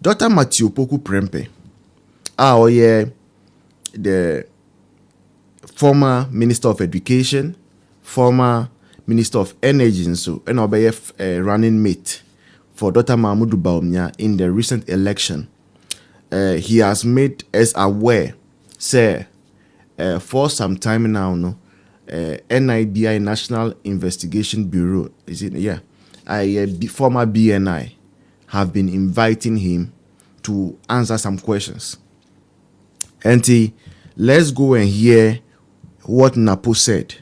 Dr. Matthew Opoku Prempeh, the former Minister of Education, former Minister of Energy, and so and running mate for Dr. Mahmoud Bawumia in the recent election. He has made us aware, say, for some time now, NIBI, National Investigation Bureau, former BNI, have been inviting him to answer some questions. And let's go and hear what NAPO said.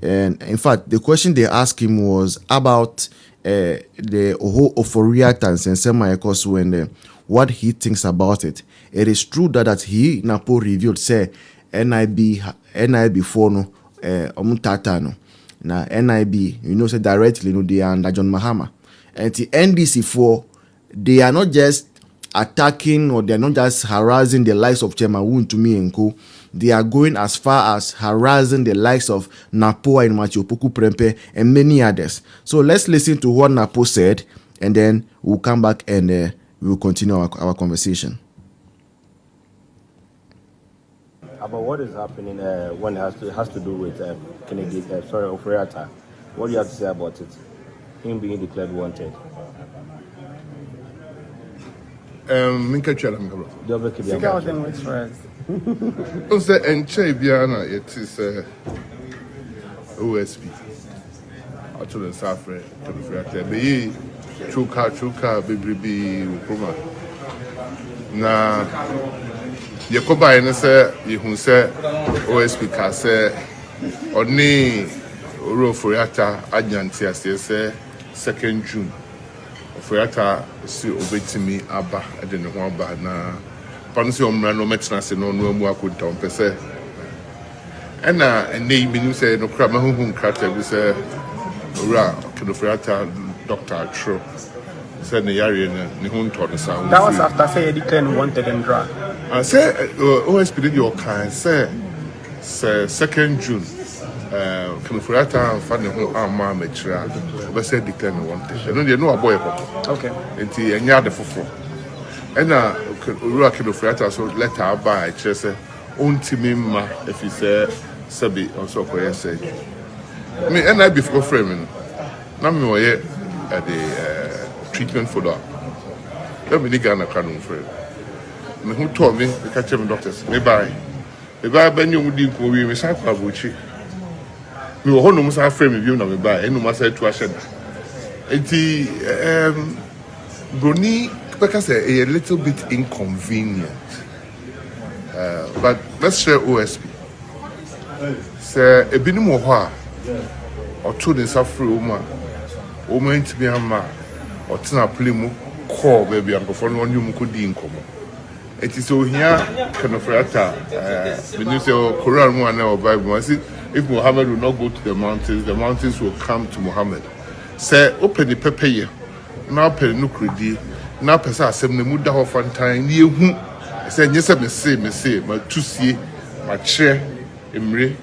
And in fact, the question they asked him was about the whole Oforiata and Sensema Ekosu and what he thinks about it. It is true that he, NAPO, revealed, say, NIB for no, omutata no. Na NIB, say directly, they are under John Mahama. And the NDC for, they are not just attacking or they are not just harassing the likes of Chairman Wontumi and Co. They are going as far as harassing the likes of NAPO and Matthew Opoku Prempeh and many others. So let's listen to what NAPO said, and then we'll come back and we'll continue our conversation. About what is happening when it has to do with Kennedy, Oforiata. What do you have to say about it? Him being declared wanted. Minka Chela Mingabro. Say enche biana it is OSP. Actually in Safre to be fair. Be chuka bibi ukuma. Na Yakoba ene say yehun say OSP ka say oni Oforiata agyanti ase say 2nd June. Oforiata si obetimi aba ede ne ho aba na pansi omra no metina se no amu akonta on pese ena ene binu se no kra mahuhu krata bi se ora Oforiata Dr. Tro se ne yare ne ho nto no sa. That was after say he declared wanted and drag. I say OSP did your kind say 2nd June Oforiata fa ne ho ama machira be say declare no wanted. No dey no aboy ko. Okay. Enti enya de foforo. Ena Ura Oforiata so letter by say ontimi ma if he say sabi also ko say me ena before frame na me woye the treatment follow up. Let me dig na kanu frame. Me who told me the catch me doctors me buy ben you di ko wi me sa kwa bochi me wo no musa frame bi na me buy enu ma say to asheda enti Bruni because a little bit inconvenient, but let's share OSP. Say a bit more or two days after Oma to be a man or Tina Plimu call baby and before one you could be in common. It is so here, kind of rata, when you say Quran one or Bible, I see if Muhammad will not go to the mountains will come to Muhammad. Say open the paper now, pay no credit. Na pesa asem ne muda ho fantan ne ehu se nyese me se ma tusie ma kire emre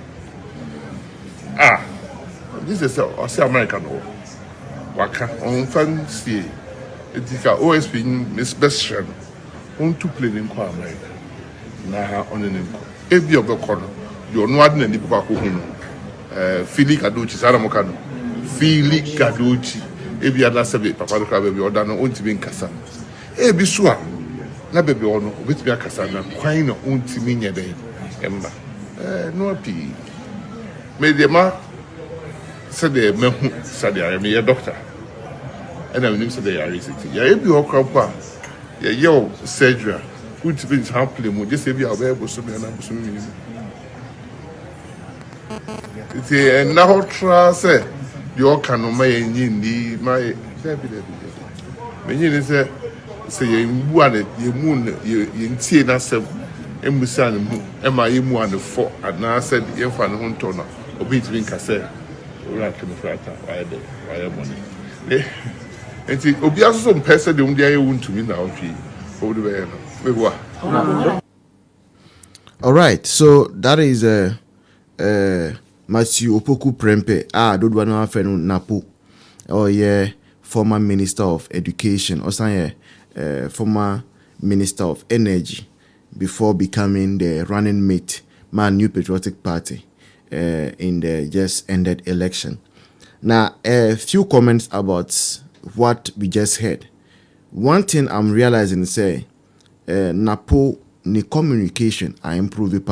this is a American no waka on fancy etika OSP miss best friend on to play in kwa America na on ne nko ebi obekọ no de ono ade na ni papa ko hu Fili Kadochi sara mo kanu Fili Kadochi ebi ada sebe papa ka baby oda no ontimi nkasa ebi so a na baby ono obetimi akasa na kwan na ontimi nyede emba no api me de ma se de mehu se de are me ye doctor ena me nim se de are city ya ebi okropa ya yo surgery ontimi sample mu just ebi abe boso me na boso me ite na ho tra se your cano may need my many say you wanted you moon you see nasem emusan am I mu and 4 and now said you fan huntono obi twin kase ora Oforiata why money enti obi aso mpese de undia ye wuntumi na otwi obi be no. All right, so that is Matthew Opoku Prempeh, Dodwana Fenu NAPO, former Minister of Education, or former Minister of Energy before becoming the running mate, New Patriotic Party, in the just ended election. Now, a few comments about what we just heard. One thing I'm realizing is NAPO ni communication I improve it.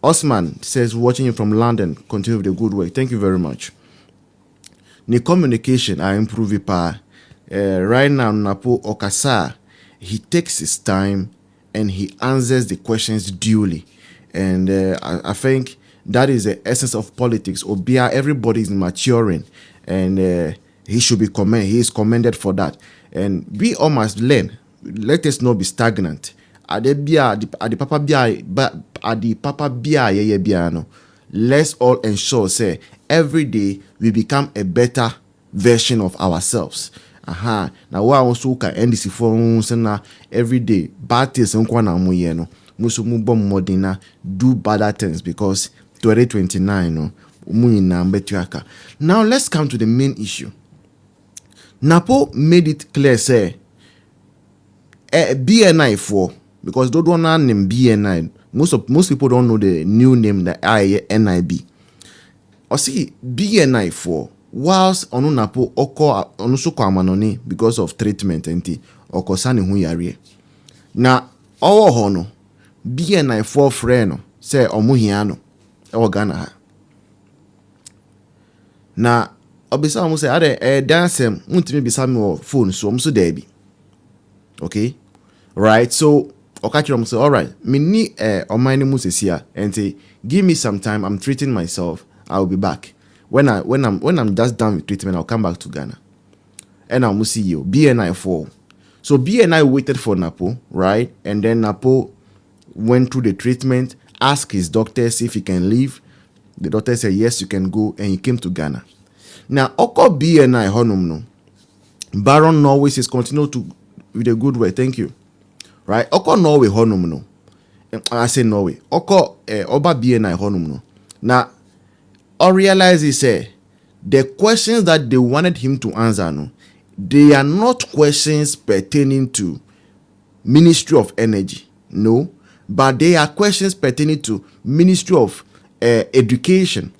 Osman says, watching you from London, continue with the good work. Thank you very much. Ni communication I improve it. Right now, NAPO Okasa, he takes his time and he answers the questions duly. And I think that is the essence of politics. Obia, everybody is maturing, and he should be commended. He is commended for that. And we all must learn. Let us not be stagnant. Let's all ensure, say, every day we become a better version of ourselves. Now, what I also can end this for every day. Bad things do better things because 2029 Now let's come to the main issue. NAPO made it clear, say, BNI for, because they don't know name BNI. Most people don't know the new name, the NIB. Or see BNI for, whilst onu NAPO oko onusu kwa manoni because of treatment enti oko sani hu yare. Na owo hono BNI for friend say omu hiano e Ghana ha. Na obisa omu say ade dance muntimi bisa me phone so omu so debi. Okay? Right? So okachiro say, all right, me ni omani mu sesia enti give me some time, I'm treating myself, I'll be back. When I'm just done with treatment, I'll come back to Ghana. And I'll see you. BNI 4. So BNI waited for NAPO, right? And then NAPO went through the treatment, asked his doctor if he can leave. The doctor said, yes, you can go. And he came to Ghana. Now, Oko BNI honum no. Baron Norway says continue to with a good way. Thank you. Right? Oko Norway honum no. I say Norway. Oko Oba BNI honum no. Now, or realize he say the questions that they wanted him to answer, no, they are not questions pertaining to Ministry of Energy, no, but they are questions pertaining to Ministry of Education.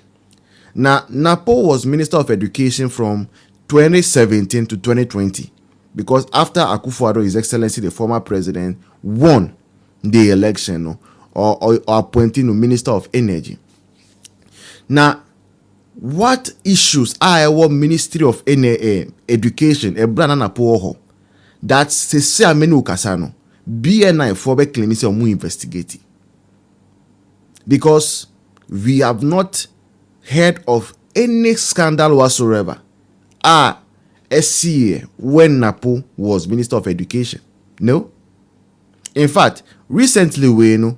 Now, NAPO was Minister of Education from 2017 to 2020 because after Akufo-Addo, His Excellency, the former president, won the election, no, or appointing a Minister of Energy. Now, what issues are our Ministry of Education a brand NAPO that se amenu kasano BNI for be claim say omu investigate because we have not heard of any scandal whatsoever SCA when NAPO was Minister of Education. No, in fact, recently we know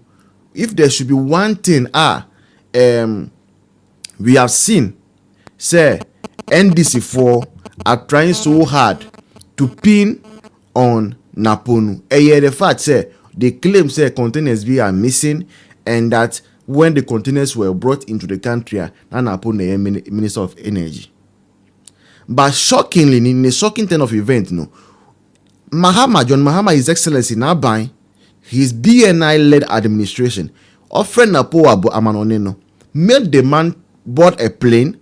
if there should be one thing we have seen, say, NDC4 are trying so hard to pin on NAPO. The fact, say, they claim, say, containers are missing, and that when the containers were brought into the country, NAPO is Minister of Energy. But shockingly, in the shocking turn of event, no, John Mahama, His Excellency, now buying his BNI-led administration, offering NAPO Abu Amanoneno, made the man bought a plane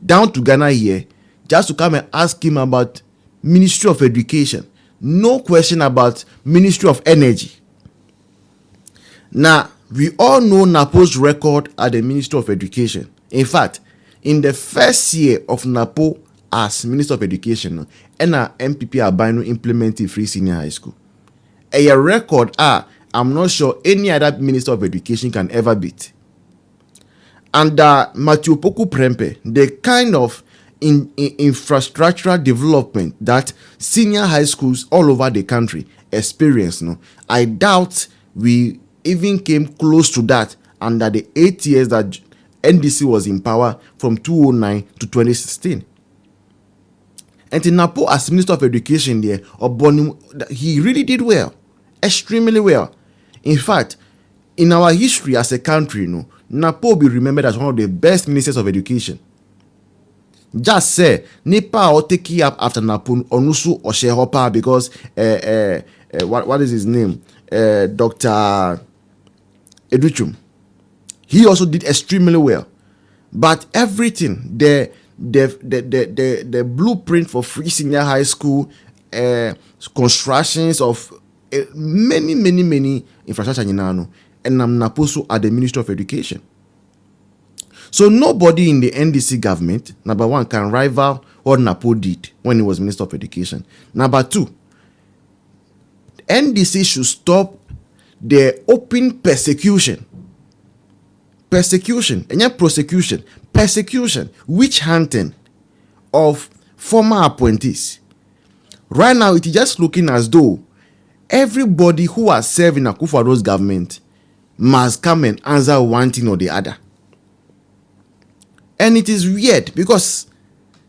down to Ghana here just to come and ask him about Ministry of Education. No question about Ministry of Energy. Now, we all know NAPO's record at the Ministry of Education. In fact, in the first year of NAPO as Minister of Education, MPP are buying implementing free senior high school. A record I'm not sure any other Minister of Education can ever beat. And Matthew Poku Prempe, the kind of infrastructural development that senior high schools all over the country experience, no, I doubt we even came close to that under the 8 years that NDC was in power from 2009 to 2016. And in NAPO as Minister of Education there, he really did well, extremely well. In fact, in our history as a country, no, NAPO will be remembered as one of the best ministers of education. Just say, NEPA or take up after NAPO onusu or shareholder because what is his name? Dr. Educhum. He also did extremely well. But everything, the blueprint for free senior high school, constructions of many infrastructure, and NAPO at the Ministry of Education. So nobody in the NDC government, number one, can rival what NAPO did when he was Minister of Education. Number two, NDC should stop the open persecution, and not prosecution, persecution, witch hunting of former appointees. Right now, it is just looking as though everybody who has served in Akufo-Addo's government must come and answer one thing or the other. And it is weird because,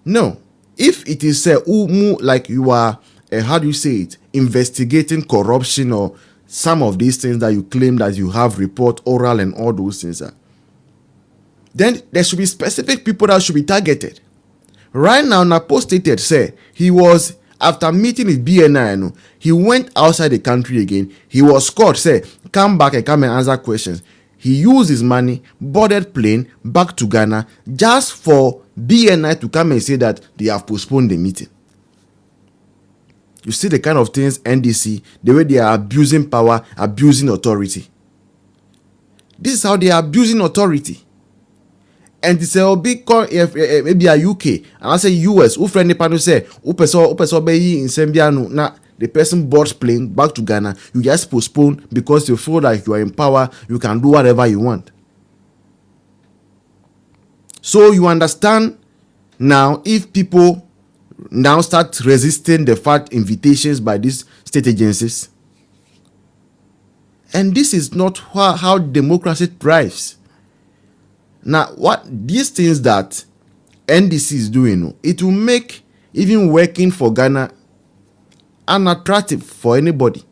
no, if it is like you are, how do you say it, investigating corruption or some of these things that you claim that you have report, oral and all those things, then there should be specific people that should be targeted. Right now, NAPO stated, say, he was, after meeting with BNI, he went outside the country again. He was caught, say, come back and come and answer questions. He used his money, boarded plane back to Ghana just for BNI to come and say that they have postponed the meeting. You see the kind of things NDC, the way they are abusing power, abusing authority. This is how they are abusing authority. And they say, oh, big maybe a UK, and I say US, who friendly panel say, upeso be in Sembiano, na the person boards plane back to Ghana, you just postpone because you feel like you are in power, you can do whatever you want. So you understand now, if people now start resisting the fact invitations by these state agencies, and this is not how democracy thrives. Now, what these things that NDC is doing, it will make even working for Ghana unattractive for anybody.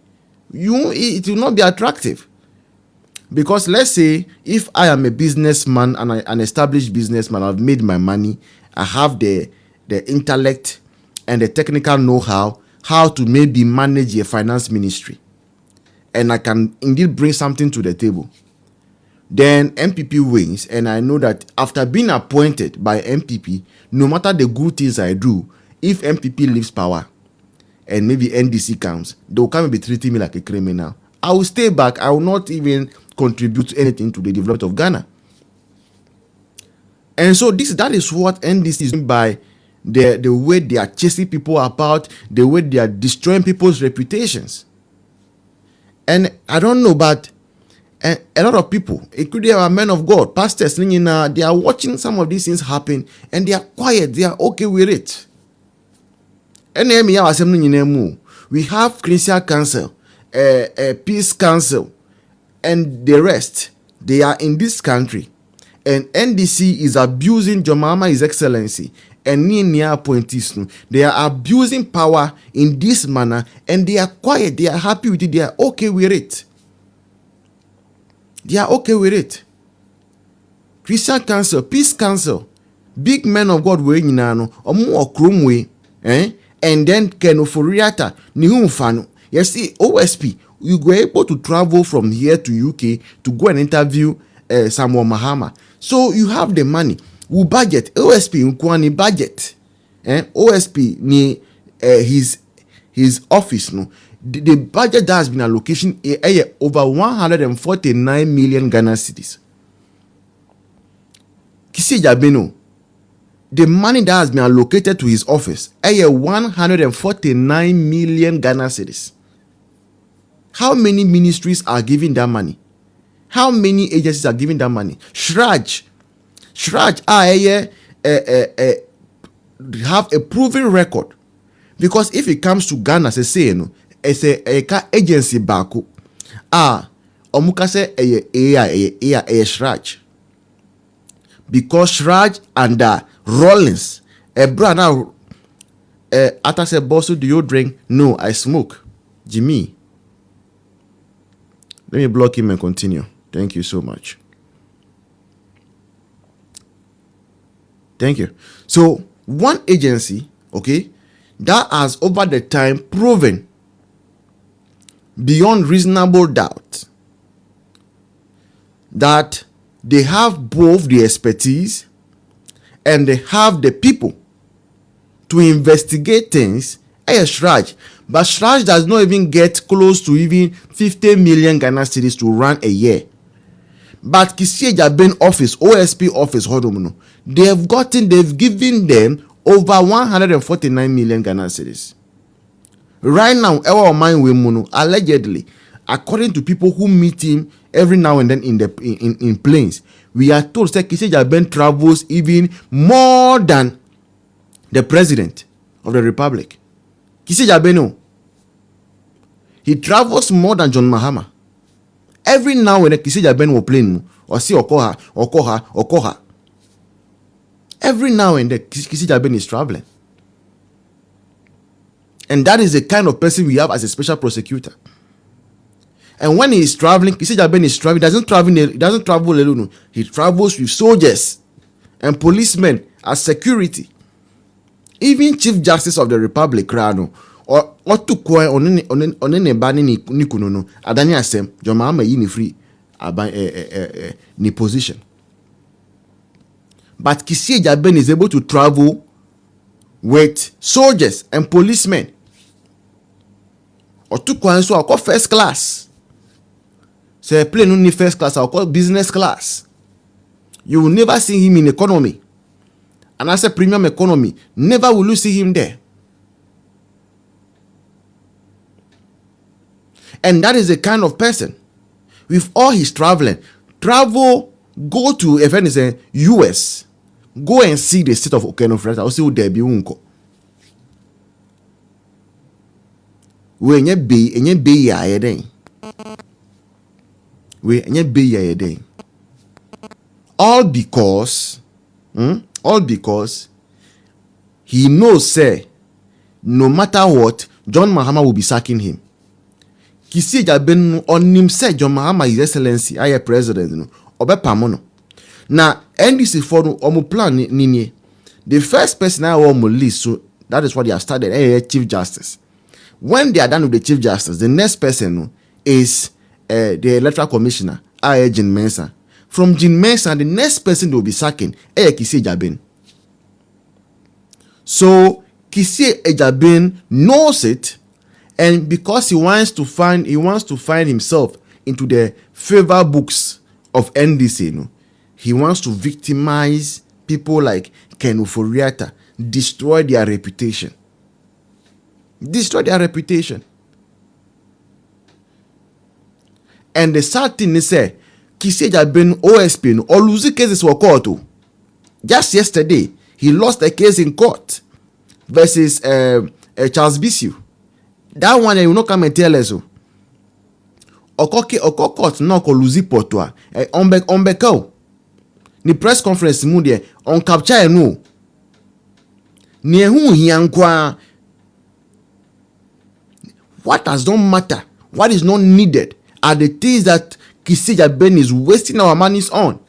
It will not be attractive. Because let's say if I am a businessman and an established businessman, I've made my money, I have the intellect and the technical know-how, how to maybe manage a finance ministry, and I can indeed bring something to the table. Then MPP wins, and I know that after being appointed by MPP, no matter the good things I do, if MPP leaves power and maybe NDC comes, they will come and be treating me like a criminal. I will stay back. I will not even contribute anything to the development of Ghana. And so that is what NDC is doing by the way they are chasing people about, the way they are destroying people's reputations. And I don't know, but a lot of people, including our men of God, pastors, they are watching some of these things happen and they are quiet, they are okay with it. And we have Christian Council, Peace Council, and the rest. They are in this country. And NDC is abusing Jomama, His Excellency, and near appointees. They are abusing power in this manner and they are quiet, they are happy with it, they are okay with it. They are okay with it. Christian Council, Peace Council, big men of God way inano, omu okrum way, and then Kenoforiata, Nihumfano. You see, OSP, you were able to travel from here to UK to go and interview Samuel Mahama. So you have the money. We budget, OSP, Nkwani budget. OSP, ni his office, no. The budget that has been allocation over 149 million Ghana cedis. Kisi Jabeno, the money that has been allocated to his office, 149 million Ghana cedis. How many ministries are giving that money? How many agencies are giving that money? Shraj, have a proven record. Because if it comes to Ghana, say, it's a agency baku. Omuka say a Shraj. Because Shraj and Rollins, a brother, Ata say, boss, do you drink? No, I smoke. Jimmy. Let me block him and continue. Thank you so much. Thank you. So, one agency, okay, that has over the time proven beyond reasonable doubt that they have both the expertise and they have the people to investigate things. Shraj, but Shraj does not even get close to even 50 million Ghana cedis to run a year. But Kisieja Ben office, OSP office, they've given them over 149 million Ghana cedis. Right now, our mind will allegedly, according to people who meet him every now and then in planes, we are told that Kisieja Ben travels even more than the president of the republic. Kisieja Ben, he travels more than John Mahama. Every now and then Kisieja Ben will plane or see Okoha. Every now and then Kisieja Ben is traveling. And that is the kind of person we have as a special prosecutor. And when he is traveling, Kisieja Ben is traveling. He doesn't travel alone. He travels with soldiers and policemen as security. Even Chief Justice of the Republic, Rano, or to coin on any banning Nikuno, Adani Asem, Jomama Yini free ni position. But Kisieja Ben is able to travel with soldiers and policemen. Or to coin so I call first class. Say plane only first class, I'll call business class. You will never see him in economy. And as a premium economy, never will you see him there. And that is the kind of person, with all his traveling, go to if anything, US, go and see the state of Okeno. I'll see who there be unko. We enye be ya yeden. We enye be ya yeden. All because he knows, say, no matter what, John Mahama will be sacking him. Kisieja Ben on him say John Mahama, His Excellency, I president, obe pamono. Now, NDC for omu plan ninye. The first person I want to list, so that is what they have started, Chief Justice. When they are done with the Chief Justice, the next person is the Electoral Commissioner, Jean Mensa. From Jean Mensa, the next person they will be sacking, Kisieja Ben. So Kisieja Ben knows it, and because he wants to find himself into the favor books of NDC, he wants to victimize people like Ken Oforiatta, destroy their reputation. And the sad thing is, Kisieja Ben OSP or losing cases for court. Just yesterday, he lost a case in court versus Charles Bissiu. That one you not come and tell us. Oko court no ko lose portwa. Onbeko. Ni press conference mu de on capture no. Ni ehun hiankwa. What does not matter? What is not needed are the things that Kisieja Ben is wasting our monies on.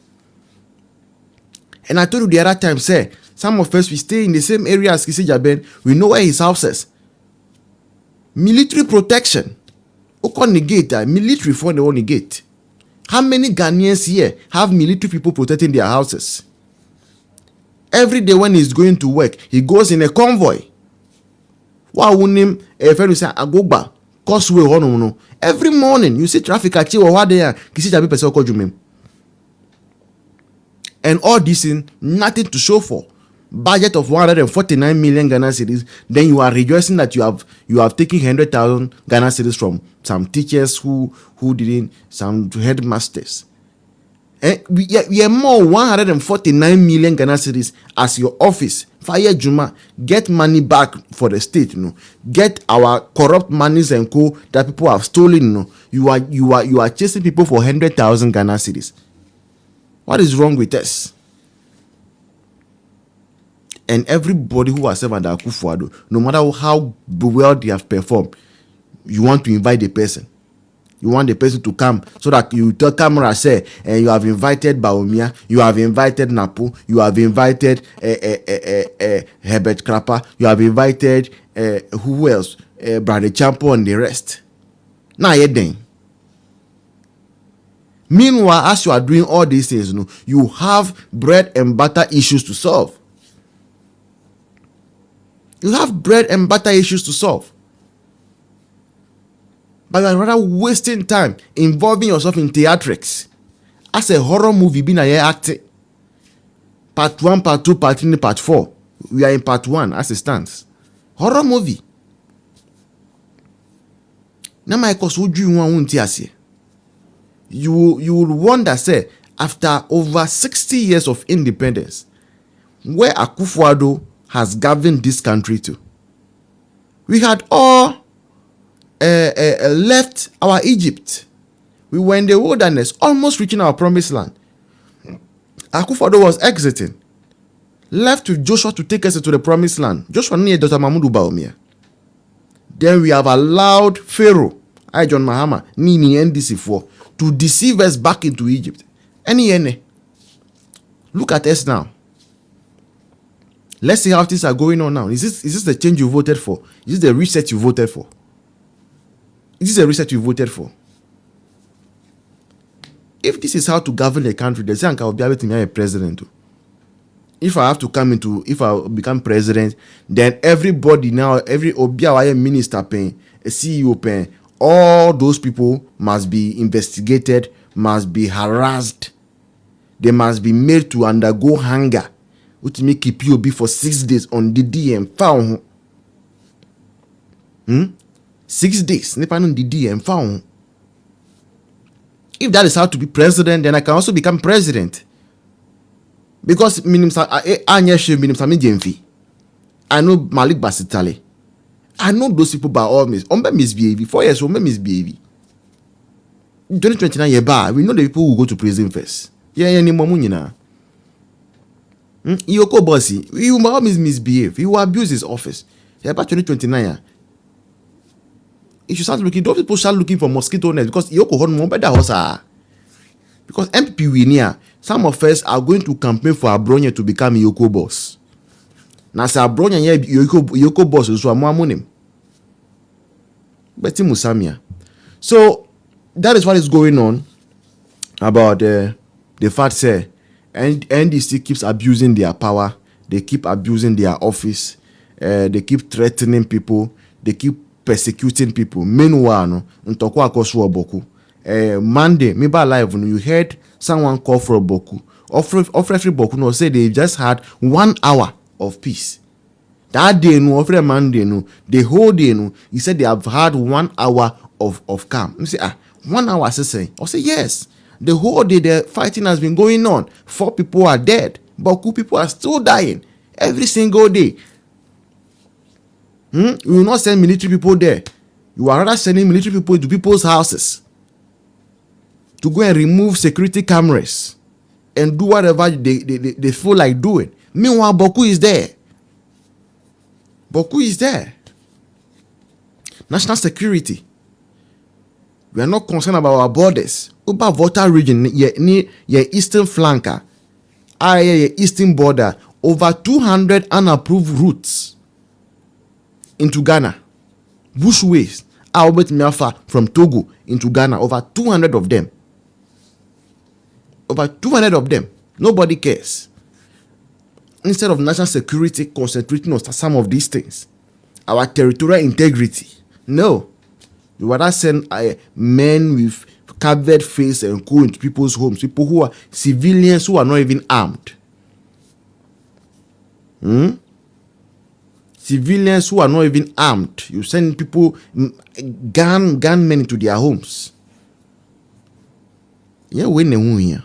And I told you the other time, say, some of us, we stay in the same area as Kisieja Ben. We know where his house is. Military protection. Oko negate, military for the only gate. How many Ghanaians here have military people protecting their houses? Every day when he's going to work, he goes in a convoy. What would name a fellow say Agogba? Causeway no. Every morning you see traffic at you or what there, Kisieja Ben person call you. And all this in nothing to show for. Budget of 149 million Ghana cedis. Then you are rejoicing that you have taken 100,000 Ghana cedis from some teachers who didn't, some headmasters. We are more 149 million Ghana cedis as your office. Fire Juma, get money back for the state. Get our corrupt monies and co that people have stolen. You are chasing people for 100,000 Ghana cedis. What is wrong with us? And everybody who has served under Akufo-Addo, no matter how well they have performed, you want to invite the person. You want the person to come so that you tell camera, say, and you have invited Baumia, you have invited NAPO, you have invited Herbert Krapper, you have invited who else? Brother Champo and the rest. Now you're done. Meanwhile, as you are doing all these things, you have bread and butter issues to solve. You have bread and butter issues to solve. But you are rather wasting time involving yourself in theatrics. As a horror movie, being a acting. Part 1, part 2, part 3, part 4. We are in part 1 as it stands. Horror movie. Now my cause would you want to you will wonder, say, after over 60 years of independence, where Akufo-Addo has governed this country to. We had all left our Egypt. We were in the wilderness, almost reaching our promised land. Akufo-Addo was exiting. Left with Joshua to take us into the promised land. Joshua near Dr. Mahmoud Bawumia. Then we have allowed Pharaoh, John Mahama, Nini NDC4, to deceive us back into Egypt. Any. Look at us now. Let's see how things are going on now. Is this the change you voted for? Is this the reset you voted for? Is this the reset you voted for? If this is how to govern the country, they say I will be able to be a president. If I become president, then everybody now, every Obiawaye minister paying, a CEO paying, all those people must be investigated, must be harassed. They must be made to undergo hunger, which make POB for 6 days on the DM. Found 6 days. Nipa on the DM found. If that is how to be president, then I can also become president. Because I know Malik Basitale. I know those people by all means. Misbehave. 4 years, misbehave. 2029 we know the people who go to prison first. Yoko Bossy, he will always misbehave. He will abuse his office. About 2029. If you start looking, those people start looking for mosquito nets because Yoko hold more better house. Because MPP we near, some of us are going to campaign for Abronya to become Yoko boss. Now say Abronya Yoko boss is so money. Betty Musamia. So that is what is going on about the fact say NDC keeps abusing their power, they keep abusing their office, they keep threatening people, they keep persecuting people. Meanwhile, Monday, maybe live, you heard someone call for a boku. Offer boku no say they just had 1 hour of peace. That day, no, offer Monday, no, the whole day, no, he said they have had 1 hour of calm. You say, 1 hour, I say, yes. The whole day the fighting has been going on. 4 people are dead. Boku people are still dying. Every single day. You will not send military people there. You are rather sending military people to people's houses to go and remove security cameras and do whatever they feel like doing. Meanwhile, Boku is there. Boku is there. National security. We are not concerned about our borders. Uba Volta region, near eastern flanker, eastern border, over 200 unapproved routes into Ghana. Bushways, Albert Miafa from Togo into Ghana, over 200 of them. Over 200 of them. Nobody cares. Instead of national security concentrating on some of these things, our territorial integrity, no. You rather send men with covered face and go into people's homes, people who are civilians who are not even armed. Civilians who are not even armed. You send people, gunmen into their homes. Yeah, we know here.